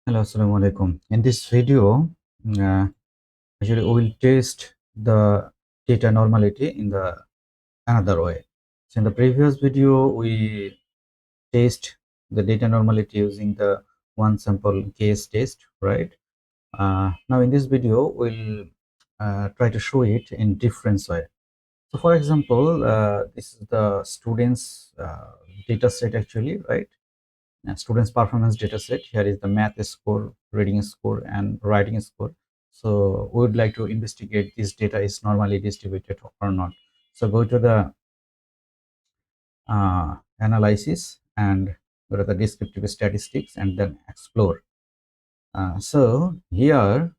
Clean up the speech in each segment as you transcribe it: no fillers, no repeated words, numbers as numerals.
Hello, assalamu alaikum. In this video, uh, actually we will test the data normality in the another way. So in the previous video, we test the data normality using the one sample case test, right? Now in this video, we'll try to show it in different way. So for example, this is the students data set actually, right? Students performance data set. Here is the math score, reading score, and writing score. So we would like to investigate this data is normally distributed or not. So go to the analysis and go to the descriptive statistics and then explore. So here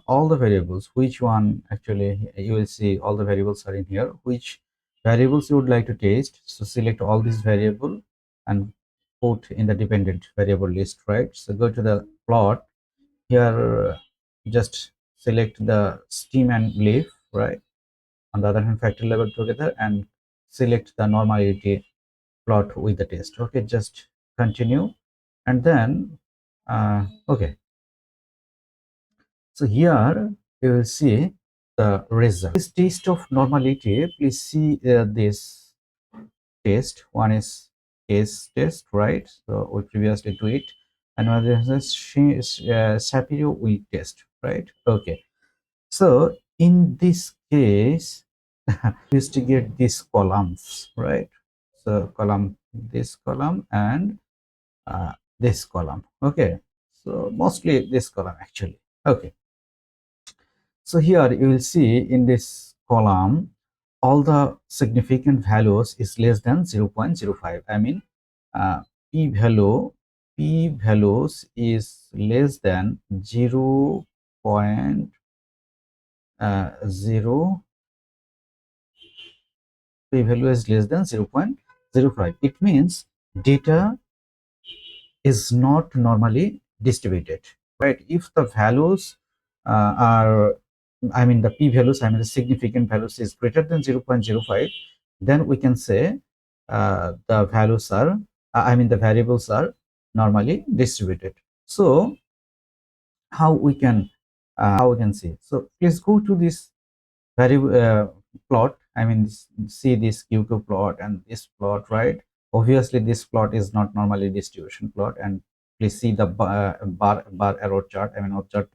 all the variables, which one actually you will see all the variables are in here, which variables you would like to test. So select all these variable and put in the dependent variable list, right? So go to the plot here, just select the stem and leaf, right? On the other hand, factor level together and select the normality plot with the test. Okay, just continue and then okay. So here you will see the result. This test of normality, please see this test. One is case test, right? So we previously do it. Another is shapiro-wilk test, right? Okay. So in this case, investigate these columns, right? So column, this column and this column. Okay. So mostly this column actually. Okay. So here you will see in this column, all the significant values is less than 0.05. I mean, uh, p values is less than 0.0. P value is less than 0.05. It means data is not normally distributed, right? If the values are, I mean the p values, I mean the significant values is greater than 0.05, then we can say the values are, I mean the variables are normally distributed. So how we can see? So please go to this variable plot. I mean see this QQ plot and this plot, right? Obviously this plot is not normally distribution plot, and please see the bar arrow chart, I mean observed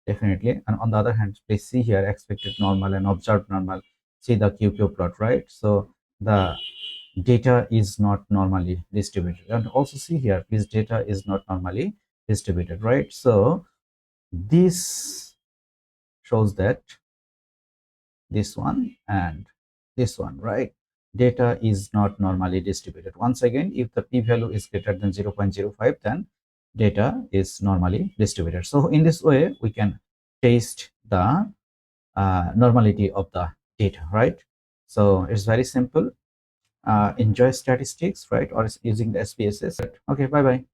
definitely. And on the other hand, please see here expected normal and observed normal. See the QQ plot, right? So the data is not normally distributed. And also see here, please, data is not normally distributed, right? So this shows that this one and this one, right? Data is not normally distributed. Once again, if the p-value is greater than 0.05, then data is normally distributed. So in this way, we can test the normality of the data, right? So it's very simple. Enjoy statistics, right? Or using the SPSS. Okay, bye bye.